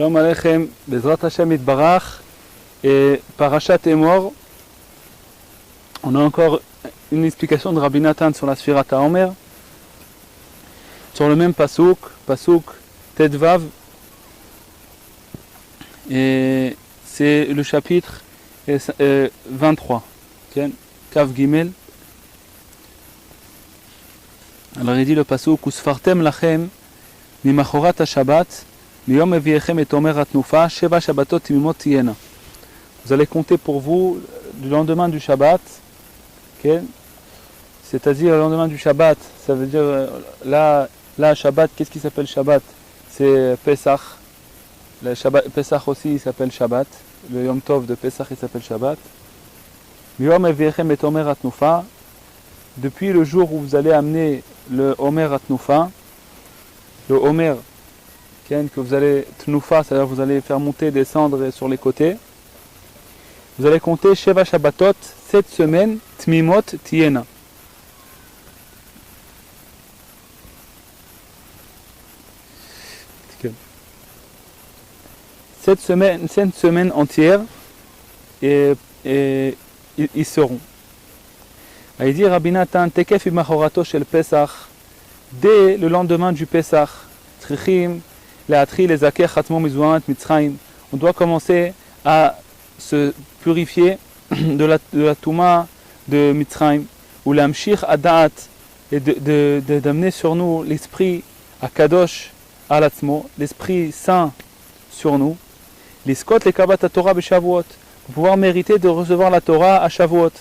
Shalom Aleichem, Bezrat Hashem Itbarach, et Parashat Emor. On a encore une explication de Rabbi Nathan sur la Sfirat HaOmer, sur le même Pasuk Tedvav, et c'est le chapitre 23, Kav Gimel. Alors il dit le Pasuk, Usfartem lachem mimachorat ha-Shabbat, miyom eviechem et omer atnufa, sheva Shabbatot timimot tiyena. Vous allez compter pour vous le lendemain du Shabbat, c'est-à-dire le lendemain du Shabbat, ça veut dire là Shabbat, qu'est-ce qui s'appelle Shabbat? C'est Pesach. Le Shabbat, Pesach aussi il s'appelle Shabbat. Le Yom Tov de Pesach il s'appelle Shabbat. Miyom eviechem et omer atnufa. Depuis le jour où vous allez amener le Omer Atnufa, le Omer, que vous allez Tnufa, c'est-à-dire vous allez faire monter, descendre sur les côtés, vous allez compter Sheva Shabbatot, 7 semaines, Tmimot Tiena. Sept semaines entières, et ils seront. Il dit Rabbi Nathan, Tekef imachorato shel Pesach, dès le lendemain du Pesach, Trichim, Leatri, les Aker, Chatmo, Mizouant, Mitzrayim, on doit commencer à se purifier de la Touma de Mitzrayim, ou l'Amshir Adat, et d'amener sur nous l'esprit Akadosh Alatzmo, l'esprit saint sur nous, l'Iskot, les Kabat Torah Beshavuot, pour pouvoir mériter de recevoir la Torah à Shavuot.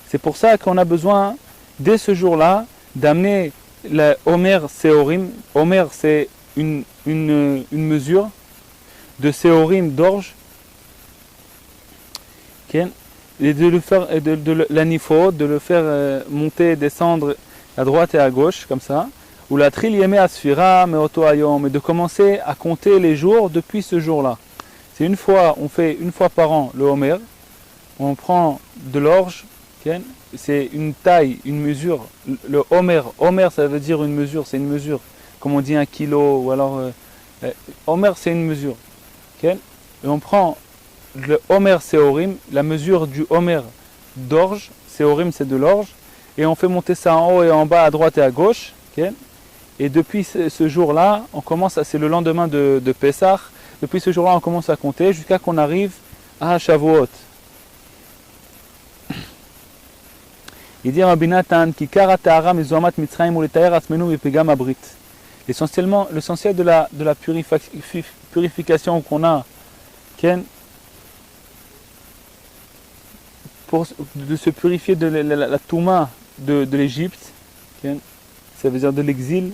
C'est pour ça qu'on a besoin, dès ce jour-là, d'amener le Omer Seorim. Omer, c'est une mesure de Seorim d'orge, et de le faire, l'anifo, de le faire monter, descendre à droite et à gauche, comme ça. Ou la Trilieme Asfira Meoto Ayom, et de commencer à compter les jours depuis ce jour-là. C'est on fait une fois par an le Homer, on prend de l'orge, c'est une taille, une mesure. Le Homer ça veut dire une mesure, c'est une mesure, comme on dit 1 kilo, ou alors Homer c'est une mesure. Et on prend le Homer Seorim, la mesure du Homer d'orge, Seorim c'est de l'orge, et on fait monter ça en haut et en bas, à droite et à gauche. Et depuis ce jour-là, on commence, c'est le lendemain de Pessah, depuis ce jour-là on commence à compter jusqu'à qu'on arrive à Shavuot. Il dit Rabbi Nathan, Kikara Tahara Mizoamat Mitzrayim ou l'Etaher Asmenu Mipegam Abrit. L'essentiel de la purification qu'on a, de se purifier de la Touma de l'Égypte, ça veut dire de l'exil,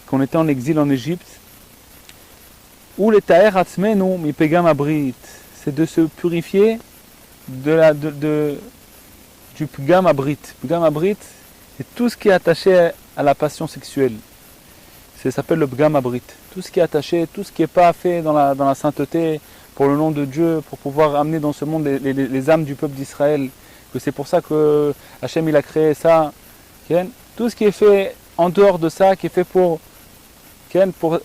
qu'on était en exil en Égypte, ou les Taher Atzmenu Mipegam Abrit, c'est de se purifier du Pgam Abrit. Pgam Abrit, c'est tout ce qui est attaché à la passion sexuelle. Ça s'appelle le Pgam Abrit. Tout ce qui est attaché, tout ce qui n'est pas fait dans la sainteté, pour le nom de Dieu, pour pouvoir amener dans ce monde les âmes du peuple d'Israël. Que c'est pour ça que Hachem il a créé ça. Tout ce qui est fait en dehors de ça, qui est fait pour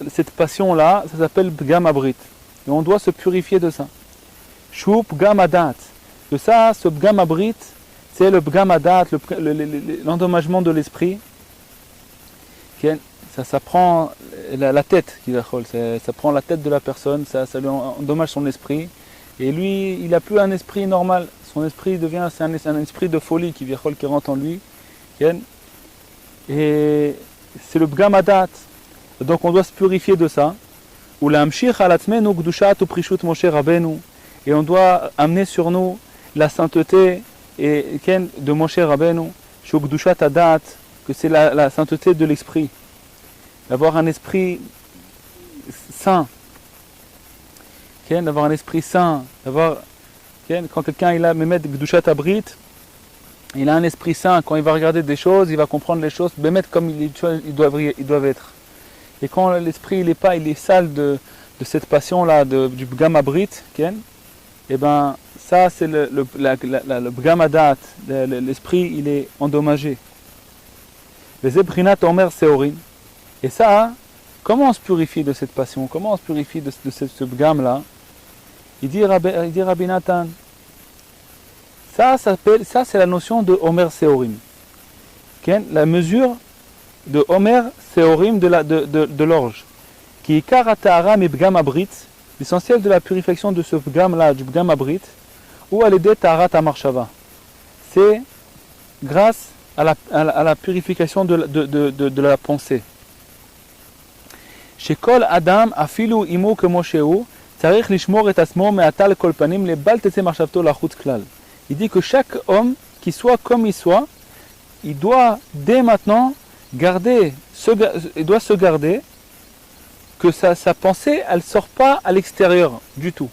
cette passion-là, ça s'appelle Pgam Abrit. Et on doit se purifier de ça. Shu Pgam Adat. De ça, ce Pgam Abrit, c'est le Pgam Adat, l'endommagement de l'esprit. Ça prend la tête, ça prend la tête de la personne, ça lui endommage son esprit. Et lui, il n'a plus un esprit normal. Son esprit devient un esprit de folie qui rentre en lui. Et c'est le Pgam Adat. Donc on doit se purifier de ça. Ou l'amshir alatzmenu gdushat u prishut Moshe Rabbeinu. Et on doit amener sur nous la sainteté de Moshe Rabbeinu. Shu gdushat adat, que c'est la sainteté de l'esprit. D'avoir un esprit saint. D'avoir un esprit saint. Quand quelqu'un il a Mehmet gdushat abrit, il a un esprit saint. Quand il va regarder des choses, il va comprendre les choses comme ils doivent être. Et quand l'esprit il est sale de cette passion là du Pgam Abrit, et ben ça c'est le Bgamadat, l'esprit il est endommagé. Les Ebrinat Omer Seorin. Et ça, comment on se purifie de cette passion? Comment on se purifie de ce Bgam là? Il dit Rabbi Nathan, ça c'est la notion de Omer Seorim. La mesure de Omer Seorim de l'orge. Qui est Karatahara mais Bgam Abrit, l'essentiel de la purification de ce Bgam là, du Bgam Abrit, ou à l'aider Taharat Amarshava. C'est grâce à la purification de la pensée. Chez Kol Adam, Afilu Imo Kemosheu, Tsarich Lishmor et Asmo Meatal Kolpanim, les Bal Tetse Marshavto Lachut Klal. Il dit que chaque homme, qui soit comme il soit, il doit dès maintenant il doit se garder que sa pensée, elle ne sort pas à l'extérieur du tout.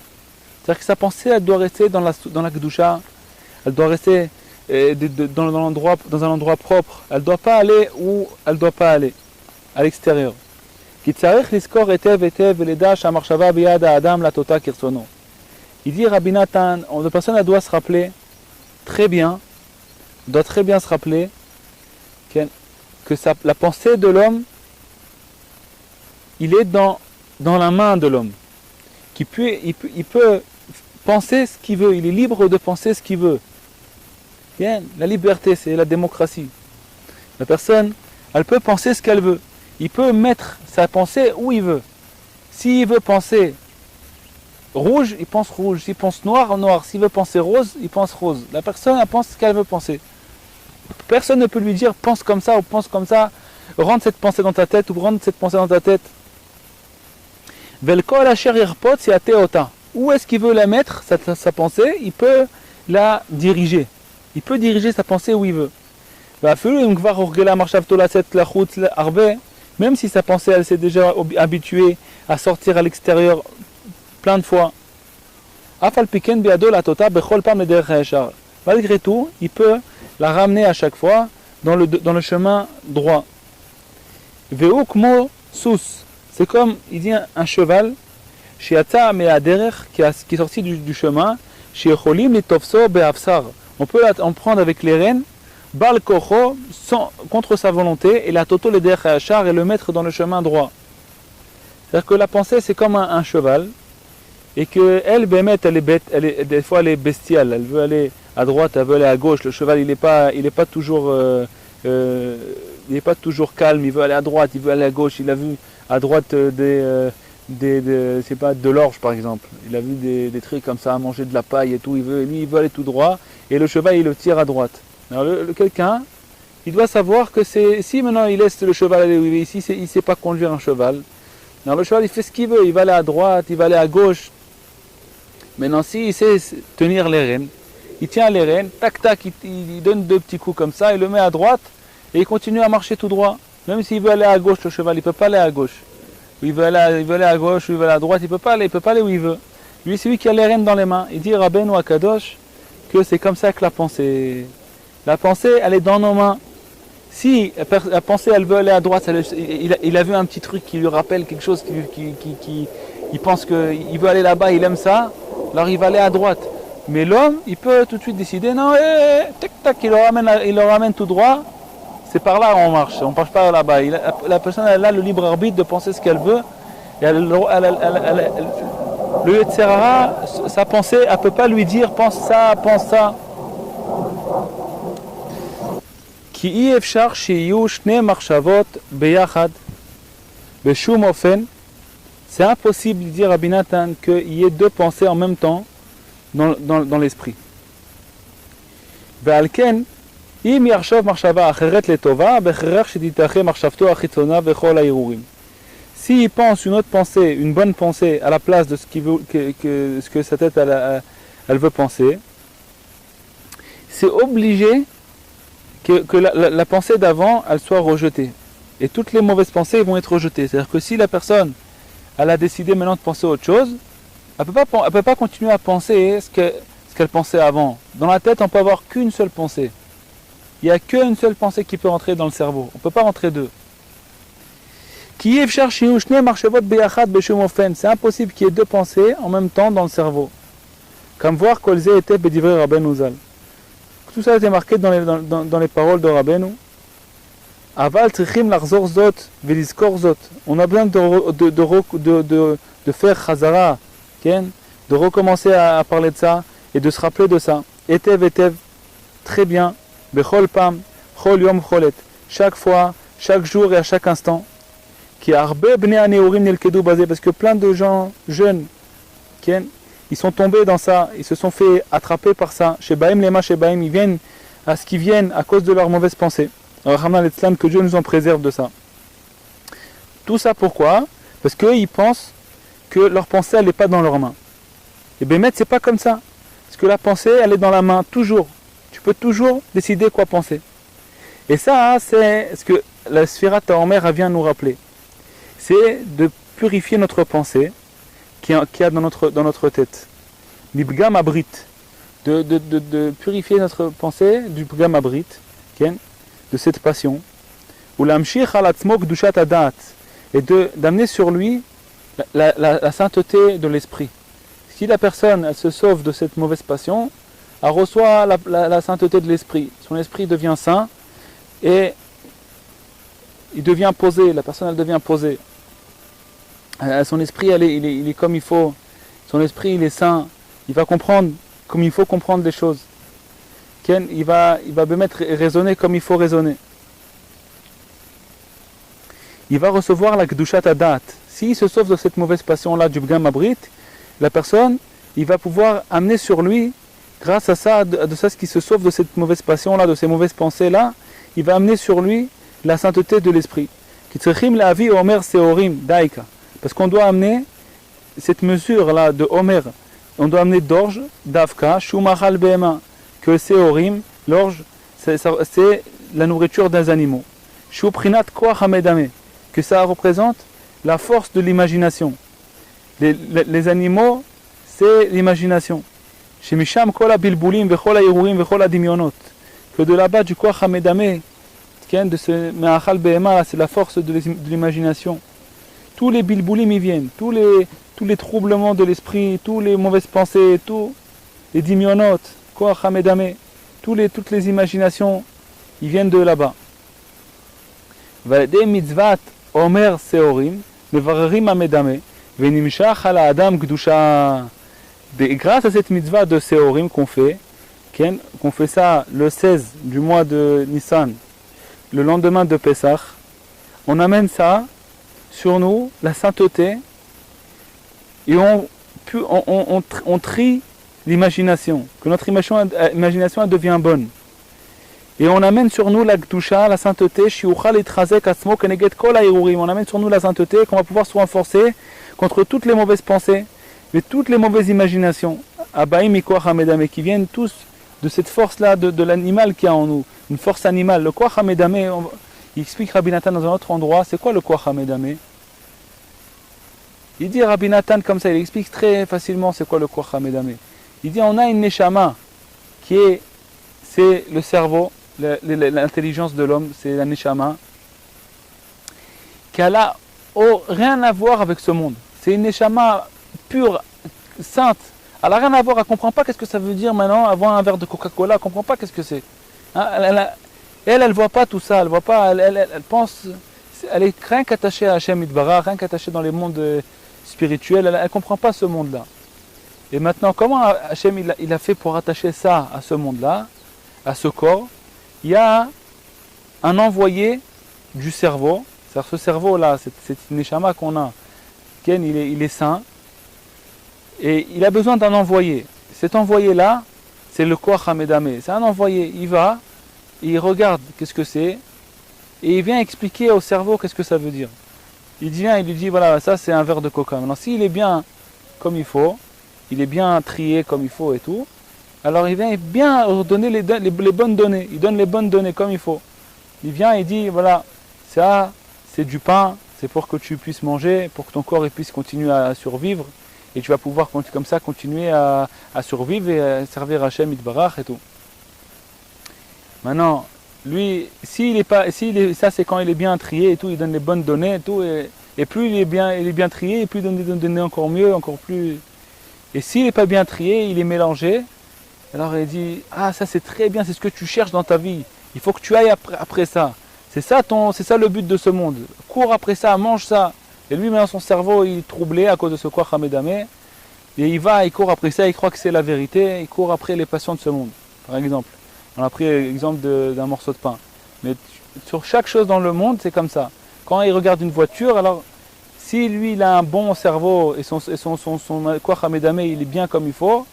C'est-à-dire que sa pensée, elle doit rester dans la Kedusha, elle doit rester dans un endroit propre, elle ne doit pas aller où elle ne doit pas aller, à l'extérieur. Il dit Rabbi Nathan, la personne elle doit se rappeler très bien, doit très bien se rappeler que la pensée de l'homme, il est dans la main de l'homme. Il peut penser ce qu'il veut, il est libre de penser ce qu'il veut. Bien, la liberté, c'est la démocratie. La personne, elle peut penser ce qu'elle veut. Il peut mettre sa pensée où il veut. S'il veut penser rouge, il pense rouge. S'il pense noir, noir. S'il veut penser rose, il pense rose. La personne, elle pense ce qu'elle veut penser. Personne ne peut lui dire pense comme ça ou pense comme ça. Rentre cette pensée dans ta tête ou rentre cette pensée dans ta tête. Où est-ce qu'il veut la mettre, sa pensée? Il peut la diriger. Il peut diriger sa pensée où il veut. Même si sa pensée elle s'est déjà habituée à sortir à l'extérieur plein de fois. Malgré tout, il peut la ramener à chaque fois dans le chemin droit. C'est comme, il dit, un cheval qui est sorti du chemin. On peut en prendre avec les rênes, Bal Kocho, contre sa volonté, et la Toto le derech hachar et le mettre dans le chemin droit. C'est-à-dire que la pensée c'est comme un cheval, et qu'elle, Bémet, elle est bête, des fois elle est bestiale, elle veut aller à droite, elle veut aller à gauche. Le cheval il n'est pas toujours calme, il veut aller à droite, il veut aller à gauche. Il a vu à droite de l'orge par exemple. Il a vu des trucs comme ça, à manger de la paille et tout. Il veut aller tout droit, et le cheval il le tire à droite. Alors quelqu'un, il doit savoir que si maintenant il laisse le cheval aller où il est, ici, il ne sait pas conduire un cheval. Alors le cheval il fait ce qu'il veut, il va aller à droite, il va aller à gauche. Maintenant s'il sait tenir les rênes, il tient les rênes, tac tac, il donne 2 petits coups comme ça, il le met à droite et il continue à marcher tout droit. Même s'il veut aller à gauche, le cheval il ne peut pas aller à gauche. Il veut aller à gauche, ou il veut aller à droite, il ne peut pas aller où il veut. Lui c'est lui qui a les rênes dans les mains. Il dit Rabbeinu Akadosh que c'est comme ça que la pensée elle est dans nos mains. Si la pensée elle veut aller à droite, il a vu un petit truc qui lui rappelle quelque chose, il pense qu'il veut aller là-bas, il aime ça, alors il va aller à droite. Mais l'homme, il peut tout de suite décider, non, tac tac, il le ramène tout droit, c'est par là on marche, on ne marche pas là-bas. La personne elle a le libre arbitre de penser ce qu'elle veut, et le Yetzirah, sa pensée, elle ne peut pas lui dire pense ça, pense ça. C'est impossible de dire à Binatan qu'il y ait 2 pensées en même temps dans l'esprit. S'il pense une autre pensée, une bonne pensée à la place de ce que sa tête elle veut penser, c'est obligé que la pensée d'avant, elle soit rejetée. Et toutes les mauvaises pensées vont être rejetées. C'est-à-dire que si la personne, elle a décidé maintenant de penser à autre chose, elle ne peut pas continuer à penser ce qu'elle pensait avant. Dans la tête, on peut avoir qu'une seule pensée. Il n'y a qu'une seule pensée qui peut rentrer dans le cerveau. On ne peut pas rentrer 2. C'est impossible qu'il y ait 2 pensées en même temps dans le cerveau. Comme voir Kolze était Bedivrei Rabbeinu Zal. Tout ça a été marqué dans les paroles de Rabbeinu. Aval trichim larzor zot velizkor zot. On a besoin de faire chazara, de recommencer à parler de ça et de se rappeler de ça. Etev, très bien. Bechol pam, chol yom cholet. Chaque fois, chaque jour et à chaque instant. Qui arbe bnei aneurim nelkedu basé, parce que plein de gens jeunes, ils sont tombés dans ça, ils se sont fait attraper par ça. Chez Baïm Lema, chez Baïm, ils viennent à ce qu'ils viennent à cause de leurs mauvaises pensées. Alors, que Dieu nous en préserve de ça. Tout ça pourquoi? Parce qu'eux, ils pensent que leur pensée, elle n'est pas dans leurs mains. Et Bémet, c'est pas comme ça. Parce que la pensée, elle est dans la main, toujours. Tu peux toujours décider quoi penser. Et ça, c'est ce que la Sphira Taomer vient nous rappeler. C'est de purifier notre pensée qu'il y a dans notre tête. L'ibgam abrit. De purifier notre pensée du bgam abrit, de cette passion. Ou l'amshir alatzmo kdushat adat. Et d'amener sur lui la sainteté de l'esprit. Si la personne elle se sauve de cette mauvaise passion, elle reçoit la sainteté de l'esprit. Son esprit devient saint et il devient posé. La personne elle devient posée. Son esprit il est comme il faut. Son esprit il est saint. Il va comprendre comme il faut comprendre les choses. Il va raisonner comme il faut raisonner. Il va recevoir la Kedushat Adat. S'il se sauve de cette mauvaise passion-là du Bgam Abrit, la personne, il va pouvoir amener sur lui, grâce à ça, de ça, ce qui se sauve de cette mauvaise passion-là, de ces mauvaises pensées-là, il va amener sur lui la sainteté de l'esprit. Kitzrechim la'avi Omer Seorim Daika. Parce qu'on doit amener cette mesure-là de Omer, on doit amener d'orge, d'Avka, Shumachal Behema, que Seorim, l'orge, c'est la nourriture des animaux. Shuprinat Koach Hamedame, que ça représente la force de l'imagination. Les animaux, c'est l'imagination. Shemisham Kola Bilbulim, Vechola Irurim, Vechola Dimionot. Que de là-bas, du Koach Hamedame, de ce Me'achal Behema, c'est la force de l'imagination. Tous les bilboulim y viennent, tous les troublements de l'esprit, toutes les mauvaises pensées, tous les dimionot, koach hamedame, toutes les imaginations, ils viennent de là-bas. Valede mitzvat omer seorim, mevarerim hamedame, venimshach ala adam kdusha. Grâce à cette mitzvah de seorim qu'on fait ça le 16 du mois de Nissan, le lendemain de Pessah, on amène ça sur nous, la sainteté, et on trie l'imagination, que notre imagination elle devient bonne. Et on amène sur nous la Gdusha, la sainteté, on amène sur nous la sainteté, qu'on va pouvoir se renforcer contre toutes les mauvaises pensées, et toutes les mauvaises imaginations, qui viennent tous de cette force-là, de l'animal qui a en nous, une force animale. Le Koach Hamedame, il explique Rabbi Nathan dans un autre endroit, c'est quoi le Koach Hamedame? Il dit Rabbi Nathan comme ça, il explique très facilement c'est quoi le Koach Hamedame. Il dit on a une Neshama c'est le cerveau, l'intelligence de l'homme, c'est la Neshama, qui a rien à voir avec ce monde. C'est une Neshama pure, sainte. Elle n'a rien à voir, elle ne comprend pas qu'est-ce que ça veut dire maintenant avoir un verre de Coca-Cola, elle ne comprend pas qu'est-ce que c'est. Hein, elle ne voit pas tout ça, elle voit pas, elle pense, elle est rien qu'attachée à Hashem Yitbarach, rien qu'attachée dans les mondes spirituels, elle ne comprend pas ce monde-là. Et maintenant, comment Hashem il a fait pour attacher ça à ce monde-là, à ce corps? Il y a un envoyé du cerveau, c'est-à-dire ce cerveau-là, cette neshama qu'on a, il est saint, et il a besoin d'un envoyé. Cet envoyé-là, c'est le Koach Hamedame, c'est un envoyé, il va, il regarde qu'est-ce que c'est, et il vient expliquer au cerveau qu'est-ce que ça veut dire. Il vient, il lui dit, voilà, ça c'est un verre de coca. Maintenant, s'il est bien comme il faut, il est bien trié comme il faut et tout, alors il vient bien donner les bonnes données. Il donne les bonnes données comme il faut. Il vient et dit, voilà, ça c'est du pain, c'est pour que tu puisses manger, pour que ton corps puisse continuer à survivre, et tu vas pouvoir comme ça continuer à survivre et à servir Hashem Yitbarach et tout. Maintenant, lui, ça c'est quand il est bien trié et tout, il donne les bonnes données et tout, et plus il est bien trié, et plus il donne des données encore mieux, encore plus Et s'il n'est pas bien trié, il est mélangé, alors il dit, ah ça c'est très bien, c'est ce que tu cherches dans ta vie. Il faut que tu ailles après ça. C'est ça le but de ce monde. Cours après ça, mange ça. Et lui, maintenant, son cerveau, il est troublé à cause de ce quoi Hamedame. Et il court après ça, il croit que c'est la vérité, il court après les passions de ce monde. Par exemple, on a pris l'exemple d'un morceau de pain. Mais sur chaque chose dans le monde, c'est comme ça. Quand il regarde une voiture, alors si lui, il a un bon cerveau et son quoi Hamedame, il est bien comme il faut,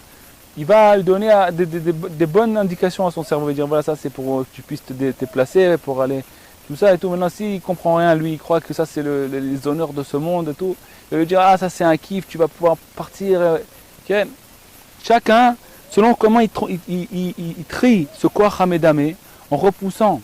il va lui donner des bonnes indications à son cerveau. Il va dire, voilà, ça c'est pour que tu puisses te déplacer, pour aller, tout ça et tout. Maintenant, s'il ne comprend rien, lui, il croit que ça c'est les honneurs de ce monde et tout. Il va lui dire, ah, ça c'est un kiff, tu vas pouvoir partir. Okay. Chacun, selon comment il trie ce quoi Hamedame, en repoussant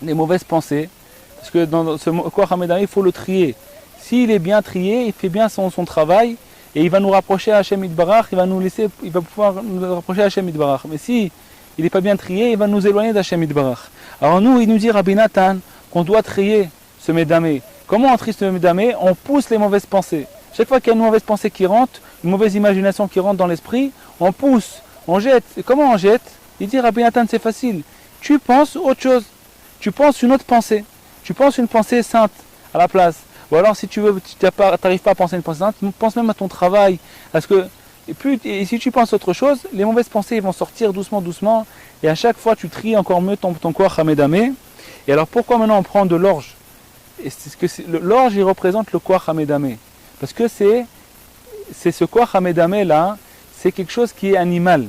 les mauvaises pensées, parce que dans ce quoi Hamedame, il faut le trier. S'il est bien trié, il fait bien son travail, et il va nous rapprocher à Hashem Yitbarach, il va pouvoir nous rapprocher à Hashem Yitbarach. Mais si il n'est pas bien trié, il va nous éloigner d'Hashem Yitbarach. Alors nous, il nous dit Rabbi Nathan qu'on doit trier ce médamé. Comment on trie ce médamé? On pousse les mauvaises pensées. Chaque fois qu'il y a une mauvaise pensée qui rentre, une mauvaise imagination qui rentre dans l'esprit, on pousse, on jette. Et comment on jette? Il dit Rabbi Nathan, c'est facile. Tu penses autre chose. Tu penses une autre pensée. Tu penses une pensée sainte à la place. Ou alors si tu n'arrives pas à penser une pensée sainte, pense même à ton travail. Parce que et si tu penses autre chose, les mauvaises pensées vont sortir doucement, doucement. Et à chaque fois, tu tries encore mieux ton corps Hamedame. Et alors pourquoi maintenant on prend de l'orge? L'orge, il représente le corps Hamedame. Parce que c'est ce corps Hamedame là, c'est quelque chose qui est animal.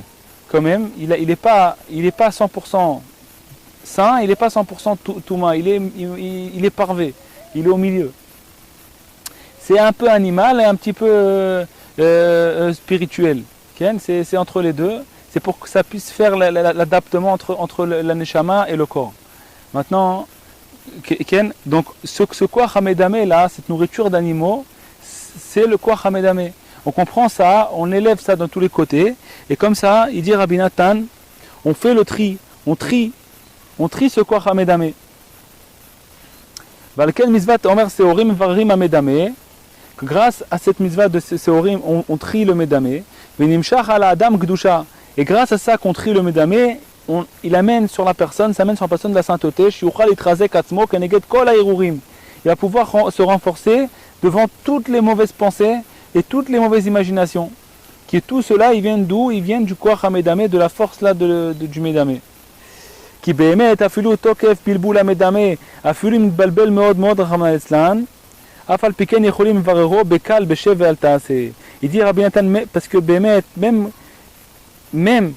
Quand même, il n'est pas 100% sain, il n'est pas 100% touma, il est parvé, il est au milieu. C'est un peu animal et un petit peu spirituel. Okay? C'est entre les deux. C'est pour que ça puisse faire l'adaptement entre la neshama et le corps. Maintenant, Ken, donc ce quoi Hamedame là, cette nourriture d'animaux, c'est le quoi Hamedame. On comprend ça, on élève ça dans tous les côtés, et comme ça, il dit Rabbi Nathan, on fait le tri, on trie ce quoi Hamedame. Valken misvat omer seorim varim amedame. Grâce à cette mitzvah de seorim, on trie le medame. Venimshach ala adam gdusha. Et grâce à ça qu'on trie le medame, il amène sur la personne, ça amène sur la personne de la sainteté. Il va pouvoir se renforcer devant toutes les mauvaises pensées et toutes les mauvaises imaginations. Qui tout cela, ils viennent d'où? Ils viennent du koach hamedame, de la force là du medame. Qui behemet afilu tokef bilbul hamedame, afilu mitbalbel meod meod rachmana litzlan, afal piken yecholim varero bekal beshev ve'al ta'aseh. Il dit Rabbi Nathan, parce que behemet, même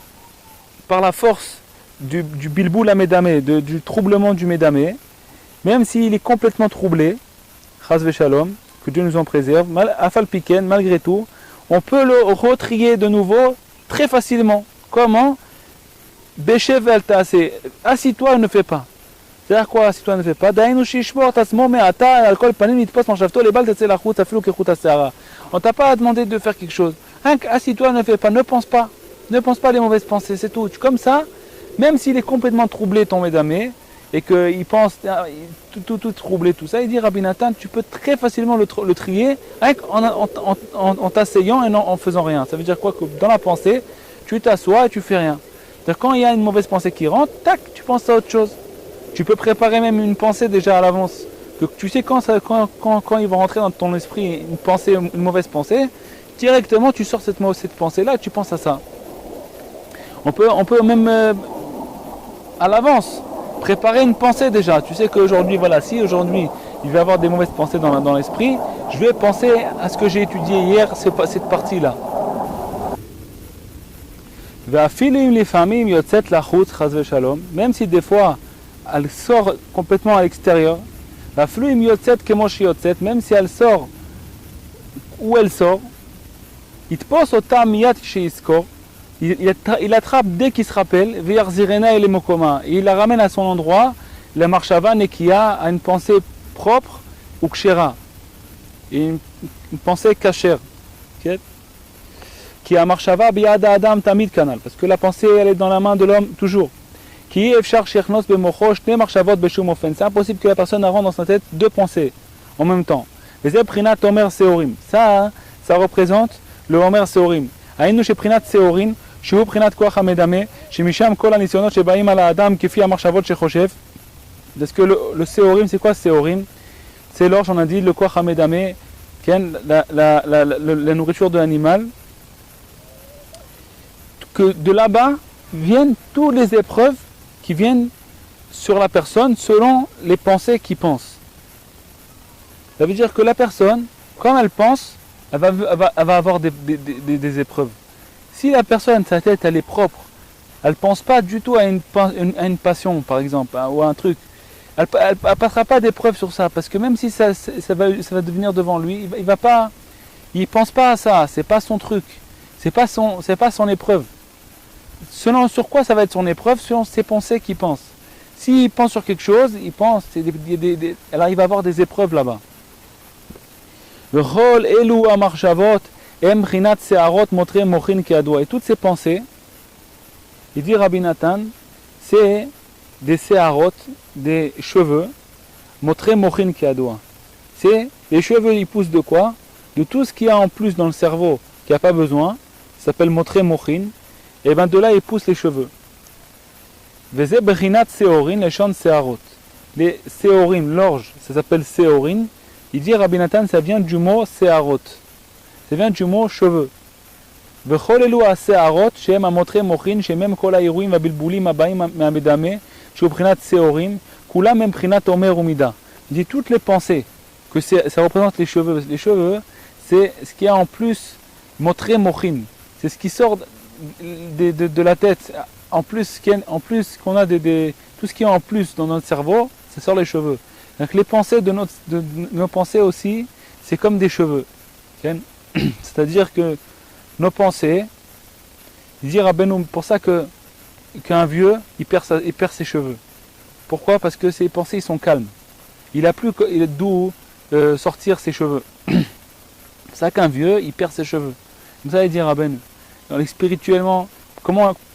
par la force du bilboul hamedame, du troublement du medame, même s'il est complètement troublé, chas v'shalom, que Dieu nous en préserve, afal piken, malgré tout, on peut le retrier de nouveau très facilement. Comment? Beshev ve'al ta'aseh. Assis-toi et ne fais pas. C'est-à-dire quoi, assis-toi et ne fais pas? Dainu shishmor tasmo me'ata al kol panim yitpos machshavto lebal tetze lachutz afilu kechut ha'se'ara. On t'a pas demandé de faire quelque chose. Assis-toi et ne fais pas. Ne pense pas. Ne pense pas les mauvaises pensées, c'est tout. Comme ça, même s'il est complètement troublé ton médamé, et qu'il pense tout troublé, tout ça, il dit Rabbi Nathan, tu peux très facilement le trier en t'asseyant et en faisant rien. Ça veut dire quoi? Que dans la pensée, tu t'assois et tu fais rien. C'est-à-dire quand il y a une mauvaise pensée qui rentre, tac, tu penses à autre chose. Tu peux préparer même une pensée déjà à l'avance. Que tu sais quand il va rentrer dans ton esprit une mauvaise pensée, directement tu sors cette pensée-là et tu penses à ça. On peut même à l'avance préparer une pensée déjà. Tu sais qu'aujourd'hui, voilà, si aujourd'hui il va y avoir des mauvaises pensées dans l'esprit, je vais penser à ce que j'ai étudié hier, cette partie-là. Même si des fois elle sort complètement à l'extérieur, même si elle sort où elle sort, il attrape dès qu'il se rappelle, il la ramène à son endroit, la marshava nekia, à une pensée propre ou kshera, une pensée kashère. Qui a marshava biyada adam tamid kanal, parce que la pensée elle est dans la main de l'homme toujours. C'est impossible que la personne rentre dans sa tête deux pensées en même temps. Ça représente le Omer Seorim. היינו שבחינת Seorim, שהוא בחינת כוח המדמה, שמשם כל הניסיונות שבאים על האדם כפי המחשבות שחושב. Parce que le Seorim, c'est quoi Seorim? C'est l'orge, on a dit, le Koach HaMedameh, la nourriture de l'animal. Que de là-bas viennent toutes les épreuves qui viennent sur la personne selon les pensées qu'il pense. Ça veut dire que la personne, quand elle pense, elle va avoir des épreuves. Si la personne, sa tête, elle est propre, elle ne pense pas du tout à une passion, par exemple, ou à un truc, elle ne passera pas d'épreuve sur ça, parce que même si ça va devenir devant lui, il pense pas à ça, c'est pas son truc, c'est pas son épreuve. Selon sur quoi ça va être son épreuve, selon ses pensées qu'il pense. S'il pense sur quelque chose, alors il va avoir des épreuves là-bas. Et toutes ces pensées, il dit Rabbi Nathan, c'est des seharot, des cheveux, motre mochin keadoua. C'est les cheveux, ils poussent de quoi? De tout ce qu'il y a en plus dans le cerveau qui n'a pas besoin, ça s'appelle motre mochin, et bien de là ils poussent les cheveux. Veze bechinat seorin, les champs de seharot. Les seorim, l'orge, ça s'appelle seorin. Il dit Rabbi Nathan, ça vient du mot seharot. Ça vient du mot cheveux. וכל אלו השערות שהם המותחי מוחין שמהם כל האירועים והבלבולים הבאים מהמדמה שהוא בחינת שעורים כולם הם בחינת אומר ומידה. Il dit toutes les pensées que ça représente les cheveux. Les cheveux, c'est ce qu'il y a en plus motré mochin. C'est ce qui sort de la tête. En plus qu'on a tout ce qui est en plus dans notre cerveau, ça sort les cheveux. Donc les pensées de nos pensées aussi, c'est comme des cheveux. C'est-à-dire que nos pensées, il dit Rabbeinu, pour ça qu'un vieux, il perd ses cheveux. Pourquoi? Parce que ses pensées ils sont calmes. Il est d'où sortir ses cheveux. C'est ça qu'un vieux, il perd ses cheveux. Comme ça, il dit Rabbeinu. Spirituellement,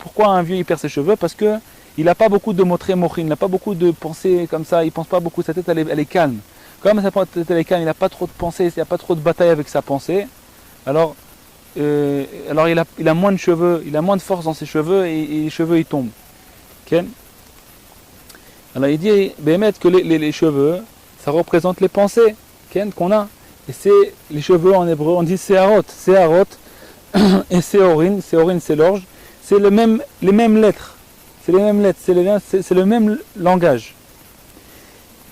pourquoi un vieux il perd ses cheveux? Parce que il n'a pas beaucoup de motré mochin, il n'a pas beaucoup de pensées comme ça, il ne pense pas beaucoup, sa tête elle est calme. Comme sa tête elle est calme, il n'a pas trop de pensées, il n'a pas trop de bataille avec sa pensée, alors il a moins de cheveux, il a moins de force dans ses cheveux et les cheveux ils tombent. Okay? Alors il dit que les cheveux, ça représente les pensées qu'on a. Et c'est les cheveux en hébreu, on dit seharot et seorin c'est l'orge, c'est les mêmes lettres. C'est les mêmes lettres, c'est le même langage.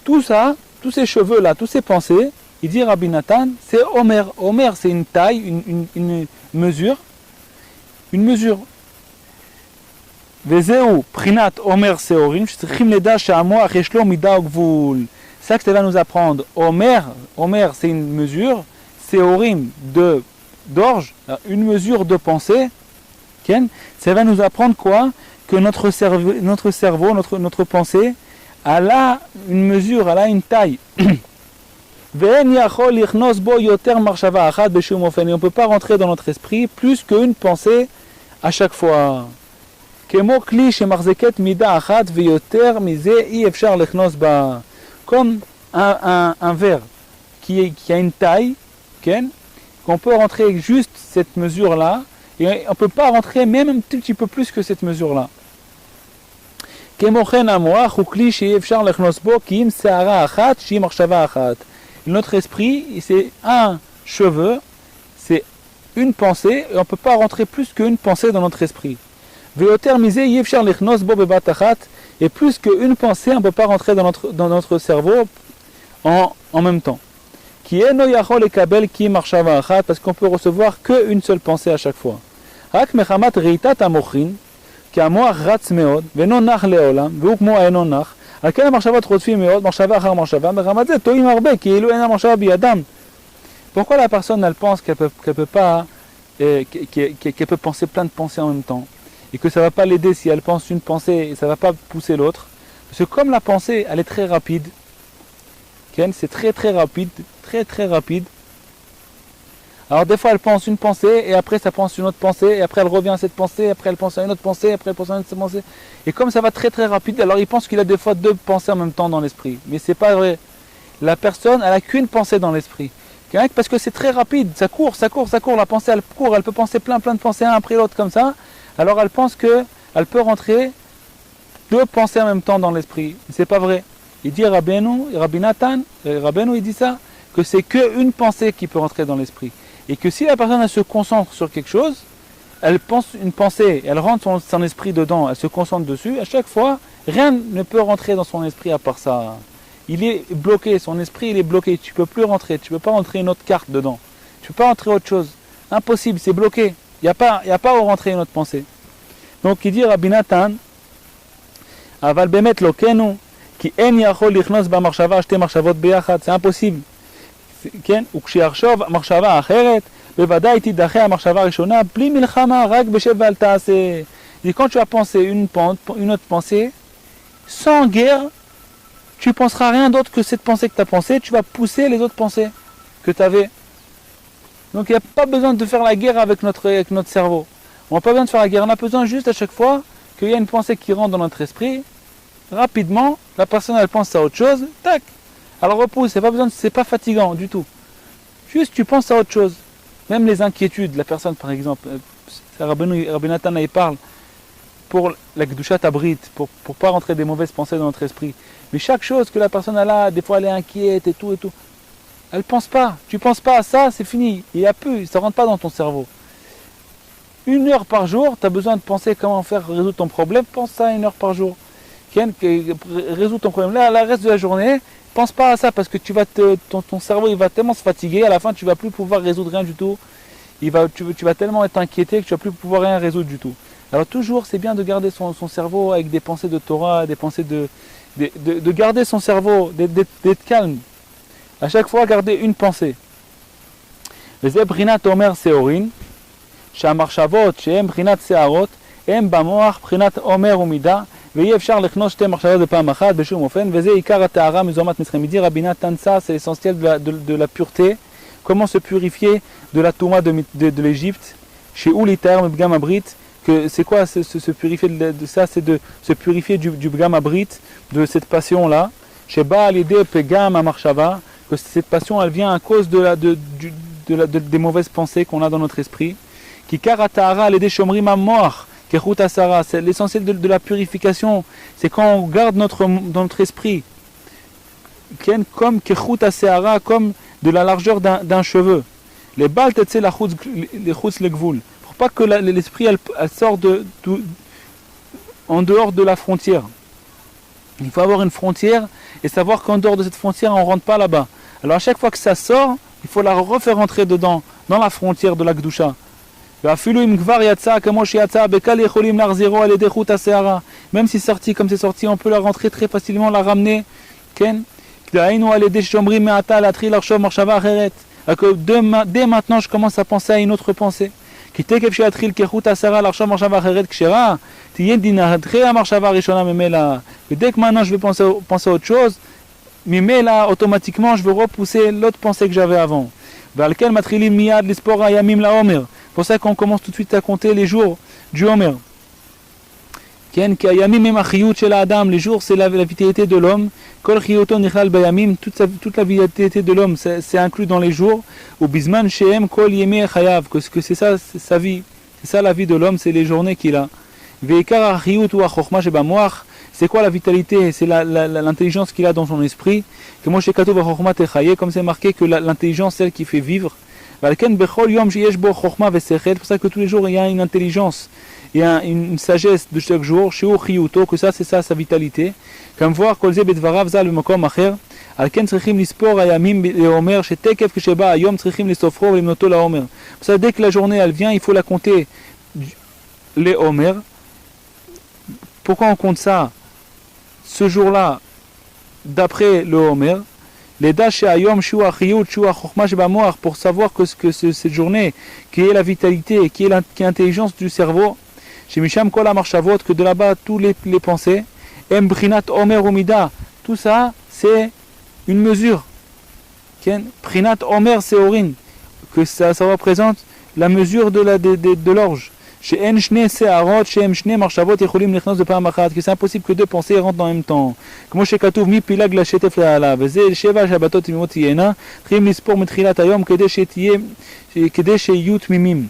Tout ça, tous ces cheveux là, toutes ces pensées, il dit Rabbi Nathan, c'est Omer. Omer, c'est une taille, une mesure. Une mesure. Vezeu, prinat Omer seorim, shtrichim leda she'amoach yeshlo mida ugvul. C'est ça que ça va nous apprendre. Omer, c'est une mesure. Seorim, d'orge, une mesure de pensée. Ça va nous apprendre quoi? Que notre cerveau, notre pensée, elle a une mesure, elle a une taille. On ne peut pas rentrer dans notre esprit plus qu'une pensée à chaque fois. Comme un verre qui a une taille, qu'on peut rentrer juste cette mesure-là, et on ne peut pas rentrer même un petit peu plus que cette mesure-là. Notre esprit, c'est un cheveu, c'est une pensée, et on ne peut pas rentrer plus qu'une pensée dans notre esprit. Et plus qu'une pensée, on ne peut pas rentrer dans notre cerveau en même temps. Parce qu'on peut recevoir qu'une seule pensée à chaque fois. על כן המחשבות רודפים מאוד, מחשבה אחר מחשבה, ברמת זה טועים הרבה, כאילו אין המחשבה בידם. Pourquoi la personne elle pense qu'elle peut penser plein de pensées en même temps et que ça ne va pas l'aider si elle pense une pensée et ça ne va pas pousser l'autre? Parce que comme la pensée elle est très rapide, c'est très rapide. Alors des fois elle pense une pensée et après ça pense une autre pensée et après elle revient à cette pensée, après elle pense à une autre pensée, après elle pense à une autre pensée. Et comme ça va très rapide, alors il pense qu'il a des fois deux pensées en même temps dans l'esprit. Mais c'est pas vrai. La personne elle a qu'une pensée dans l'esprit. Parce que c'est très rapide, ça court, la pensée elle court, elle peut penser plein de pensées un après l'autre comme ça. Alors elle pense qu'elle peut rentrer 2 pensées en même temps dans l'esprit. C'est pas vrai. Il dit Rabbi Nathan, il dit ça, que c'est qu'une pensée qui peut rentrer dans l'esprit. Et que si la personne elle se concentre sur quelque chose, elle pense une pensée, elle rentre son esprit dedans, elle se concentre dessus, à chaque fois, rien ne peut rentrer dans son esprit à part ça. Il est bloqué, son esprit il est bloqué, tu ne peux plus rentrer, tu ne peux pas rentrer une autre carte dedans, tu ne peux pas rentrer autre chose. Impossible, c'est bloqué, il n'y a pas où rentrer une autre pensée. Donc il dit Rabbi Nathan, Aval bemet lokenu, ki en yachol lichnos b'marshava shte marshavot beyachad, c'est impossible. Ou כשיחשוב מחשבה אחרת, בוודאי תידחה המחשבה הראשונה, בלי מלחמה, רק בשב ואל תעשה. Et quand tu as pensé une autre pensée, sans guerre, tu ne penseras rien d'autre que cette pensée que tu as pensée, tu vas pousser les autres pensées que tu avais. Donc il n'y a pas besoin de faire la guerre avec notre cerveau. On n'a pas besoin de faire la guerre, on a besoin juste à chaque fois qu'il y a une pensée qui rentre dans notre esprit, rapidement, la personne elle pense à autre chose, tac, elle repousse, c'est pas fatigant du tout. Juste tu penses à autre chose. Même les inquiétudes, la personne par exemple, Rabbi Nathan il parle pour la Kedushat Abrit, pour ne pas rentrer des mauvaises pensées dans notre esprit. Mais chaque chose que la personne a, des fois elle est inquiète et tout, elle ne pense pas. Tu ne penses pas à ça, c'est fini. Il n'y a plus, ça ne rentre pas dans ton cerveau. 1 heure par jour, tu as besoin de penser comment faire résoudre ton problème, pense ça 1 heure par jour. Résous ton problème. Là, le reste de la journée, pense pas à ça parce que ton cerveau il va tellement se fatiguer, à la fin tu ne vas plus pouvoir résoudre rien du tout. Tu vas tellement être inquiété que tu ne vas plus pouvoir rien résoudre du tout. Alors toujours, c'est bien de garder son cerveau avec des pensées de Torah, des pensées de garder son cerveau, d'être calme. À chaque fois, garder une pensée. וזה בחינת אומר שעורין, שהמחשבות שהן בחינת שערות, הן במוח בחינת אומר ומידה, ואי אפשר לכנוס 2 מחשבות בפעם אחת בשום אופן, וזה עיקר הטהרה מזוהמת מצרים. Il dit Rabbi Nathan, ça c'est l'essentiel de la pureté. Comment se purifier de la Touma de l'Égypte, chez Ulitaer Bgam Abrit, que c'est quoi se purifier de ça, c'est de se purifier du Bgam Abrit, de cette passion-là, chez Baal Ide Pegam Amarshava, que cette passion elle vient à cause des mauvaises pensées qu'on a dans notre esprit, qui Karatahara Lede Shomrim Amor, Kechut Asara, c'est l'essentiel de la purification, c'est quand on garde dans notre esprit, comme Kechut Asara, comme de la largeur d'un cheveu. Les balles, c'est la chutz le gvoul. Pour pas que l'esprit elle sorte en dehors de la frontière. Il faut avoir une frontière et savoir qu'en dehors de cette frontière, on ne rentre pas là-bas. Alors à chaque fois que ça sort, il faut la refaire rentrer dedans, dans la frontière de la Kedusha. Même si c'est sorti comme c'est sorti, on peut la rentrer très facilement, la ramener. Dès maintenant, je commence à penser à une autre pensée. Dès que maintenant je vais penser à autre chose, automatiquement je vais repousser l'autre pensée que j'avais avant. C'est pour ça qu'on commence tout de suite à compter les jours du Homer. Les jours, c'est la vitalité de l'homme. Toute la vitalité de l'homme, c'est inclus dans les jours. Que c'est ça sa vie. C'est ça la vie de l'homme, c'est les journées qu'il a. C'est quoi la vitalité? C'est l'intelligence qu'il a dans son esprit. Comme c'est marqué que l'intelligence, c'est celle qui fait vivre. C'est pour ça que tous les jours, il y a une intelligence. Il y a une sagesse de chaque jour, que ça c'est ça sa vitalité. Comme voir que dès que la journée elle vient, il faut la compter les Homer. Pourquoi on compte ça ce jour-là d'après le Homer? Les dash ayom shua chiyut shua chokhma shebamoach, pour savoir que cette journée qui est la vitalité, qui est l'intelligence du cerveau, chez Misham Kol HaMarshavot, que de là-bas tous les pensées, Embrinat Omer Umida, tout ça c'est une mesure. Prinat Omer Seorin, que ça représente la mesure de l'orge. שאין שני שערות שהם שני מחשבות יכולים נכנס בפעם אחת, כי c'est impossible que deux pensées rentrent en même temps. כמו שכתוב מפילג לשטף לעלה, וזה 7 שבתות תמימות תהיינה, צריכים לספור מתחילת היום כדי שיהיו תמימים.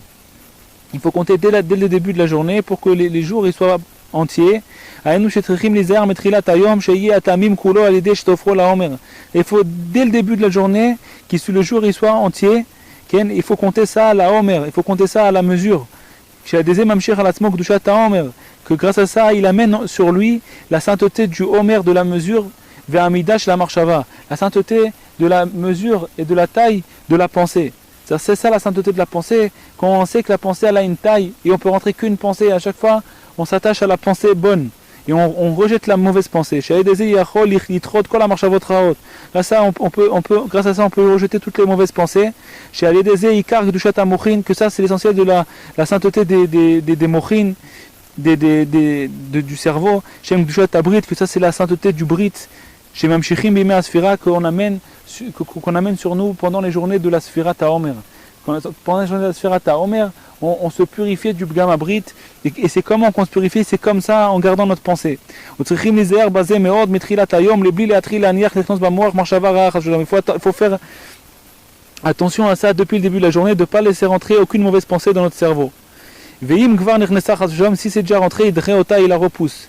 Il faut compter dès le début de la journée pour que les jours ils soient entiers. היינו שצריכים להיזהר מתחילת היום שיהיה התאמים כולו על ידי שתופרו לעומר. Il faut dès le début de la journée que le jour il soit entier, il faut compter ça à la homer, il faut compter ça à la mesure. Que grâce à ça, il amène sur lui la sainteté du homer de la mesure vers Amidash la marshava, la sainteté de la mesure et de la taille de la pensée. C'est ça la sainteté de la pensée, quand on sait que la pensée elle a une taille et on peut rentrer qu'une pensée, à chaque fois on s'attache à la pensée bonne et on rejette la mauvaise pensée. Là, ça, on peut, grâce à ça on peut rejeter toutes les mauvaises pensées. Que ça c'est l'essentiel de la sainteté des mochin, du cerveau. Que ça c'est la sainteté du brit. Qu'on amène sur nous pendant les journées de la Sfirat HaOmer. Pendant les journées de la Sfirat HaOmer, on se purifie du Bgam Abrit, et c'est comment qu'on se purifie, c'est comme ça en gardant notre pensée. Il faut faire attention à ça depuis le début de la journée, de ne pas laisser rentrer aucune mauvaise pensée dans notre cerveau. Si c'est déjà rentré, il la repousse.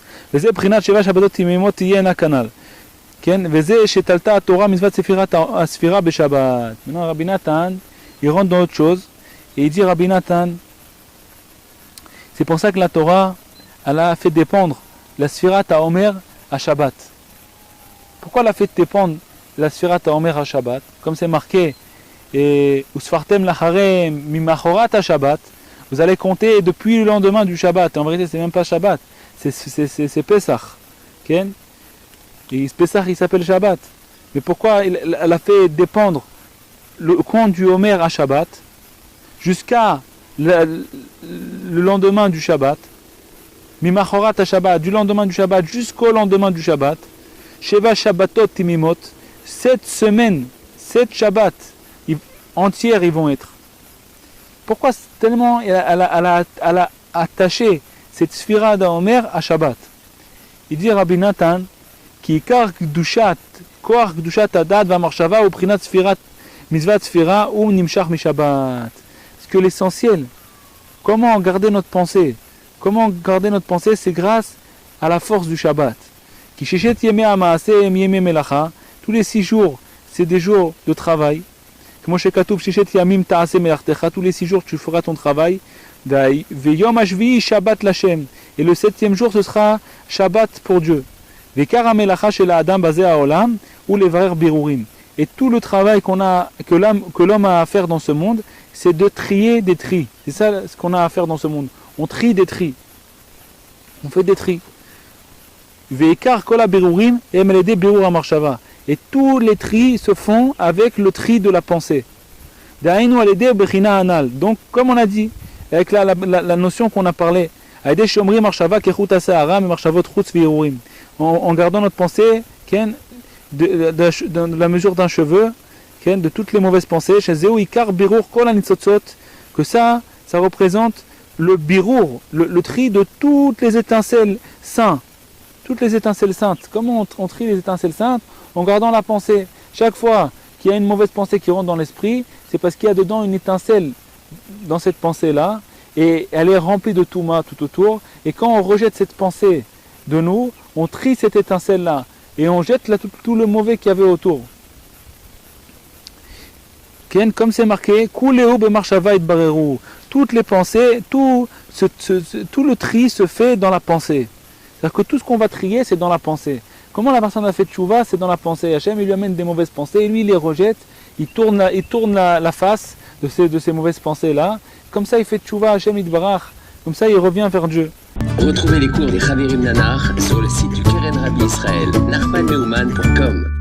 Maintenant Rabbi Nathan il rentre dans autre chose et il dit Rabbi Nathan, c'est pour ça que la Torah elle a fait dépendre la Sfirat HaOmer à Shabbat. Pourquoi elle a fait dépendre la Sfirat HaOmer à Shabbat? Comme c'est marqué Usfartem lacharem mimachorat à Shabbat, vous allez compter depuis le lendemain du Shabbat. En vérité c'est même pas Shabbat, c'est Pesach. Okay? Et Pesach il s'appelle Shabbat. Mais pourquoi elle a fait dépendre le compte du Homer à Shabbat jusqu'à le lendemain du Shabbat, Mimachorat à Shabbat, du lendemain du Shabbat jusqu'au lendemain du Shabbat, Sheva Shabbatot Timimot, 7 semaines, 7 Shabbats entières ils vont être. Pourquoi tellement elle a attaché cette Sfira d'Homer à Shabbat? Il dit Rabbi Nathan, qui Kar Gdushat, Koach Gdushat Adad Vamarshava ou Prinat Sfirat Mizvat Sfira ou Nimshach Mishabbat. Parce que l'essentiel, comment garder notre pensée? Comment garder notre pensée? C'est grâce à la force du Shabbat. Qui Sheshet Yeme Amaase Yeme Melacha. Tous les 6 jours, c'est des jours de travail. Comme Shekatoub Sheshet Yamim Taase Melachtecha. Tous les 6 jours, tu feras ton travail. Veyom Ashvi Shabbat Lashem. Et le 7e jour, ce sera Shabbat pour Dieu. Vekar Amelacha Shel Adam Bazeh Haolam ou Levarer Birurim. Et tout le travail que l'homme a à faire dans ce monde, c'est de trier des tris. C'est ça ce qu'on a à faire dans ce monde. On trie des tris. On fait des tris. Ve'ekar kol habirurim emelede birur hamarshava. Et tous les tris se font avec le tri de la pensée. Da'inu alede bechina anal. Donc, comme on a dit, avec la notion qu'on a parlé, alede shomri marshava kechut asehara me marshavot chutz ve'irurim. En gardant notre pensée, de la mesure d'un cheveu, de toutes les mauvaises pensées, que ça représente le birour, le tri de toutes les étincelles saintes. Toutes les étincelles saintes. Comment on trie les étincelles saintes? En gardant la pensée. Chaque fois qu'il y a une mauvaise pensée qui rentre dans l'esprit, c'est parce qu'il y a dedans une étincelle dans cette pensée-là, et elle est remplie de touma tout autour, et quand on rejette cette pensée de nous, on trie cette étincelle-là, et on jette là tout le mauvais qu'il y avait autour. Comme c'est marqué, toutes les pensées, tout le tri se fait dans la pensée. C'est-à-dire que tout ce qu'on va trier, c'est dans la pensée. Comment la personne a fait tchouva, c'est dans la pensée. Hachem, il lui amène des mauvaises pensées, et lui, il les rejette, il tourne la face de ces mauvaises pensées-là. Comme ça, il fait tchouva, Hachem, Yitbarach. Comme ça, il revient vers Dieu. Retrouvez les cours des Chavirim Nanar sur le site du Keren Rabbi Israël, nachmanneumann.com.